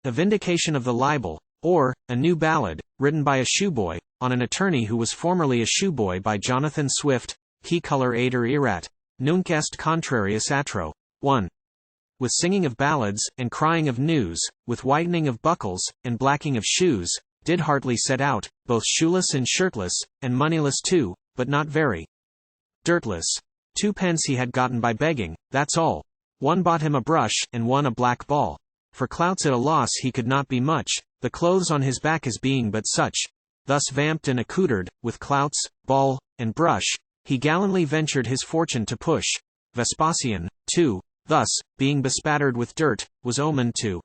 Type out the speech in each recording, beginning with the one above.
A Vindication of the Libel, or, a new ballad, written by a ShoeBoy, on an attorney who was formerly a ShoeBoy by Jonathan Swift, key color ater erat, nunc est contrarius atro. 1. With singing of ballads, and crying of news, with whitening of buckles, and blacking of shoes, did Hartley set out, both shoeless and shirtless, and moneyless too, but not very. Dirtless. 2 pence he had gotten by begging, that's all. One bought him a brush, and one a black ball. For clouts at a loss he could not be much, the clothes on his back as being but such. Thus vamp'd and accoutred, with clouts, ball, and brush, he gallantly ventured his fortune to push. Vespasian, too, thus, being bespattered with dirt, was omen'd to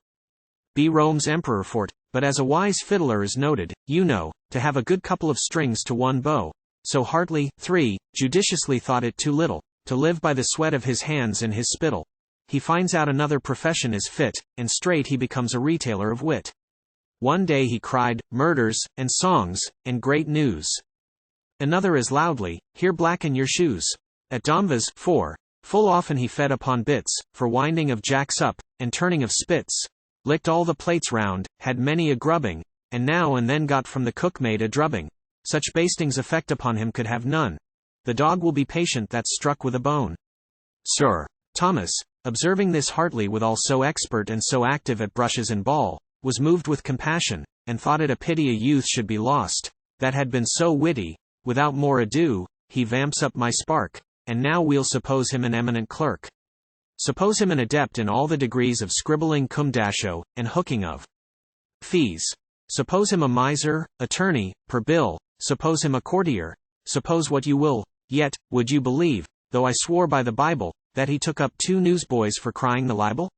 be Rome's emperor for't, but as a wise fiddler is noted, you know, to have a good couple of strings to one bow. So Hartley, 3, judiciously thought it too little, to live by the sweat of his hands and his spittle. He finds out another profession is fit, and straight he becomes a retailer of wit. One day he cried, murders, and songs, and great news. Another as loudly, here blacken your shoes. At Domvas, 4, full often he fed upon bits, for winding of jacks up, and turning of spits. Licked all the plates round, had many a grubbing, and now and then got from the cookmaid a drubbing. Such bastings effect upon him could have none. The dog will be patient that's struck with a bone. Sir Thomas, observing this Hartley withal so expert and so active at brushes and ball, was moved with compassion, and thought it a pity a youth should be lost, that had been so witty. Without more ado, he vamps up my spark, and now we'll suppose him an eminent clerk. Suppose him an adept in all the degrees of scribbling cum dasho, and hooking of fees. Suppose him a miser, attorney, per bill, suppose him a courtier, suppose what you will, yet, would you believe, though I swore by the Bible, that he took up 2 newsboys for crying the libel?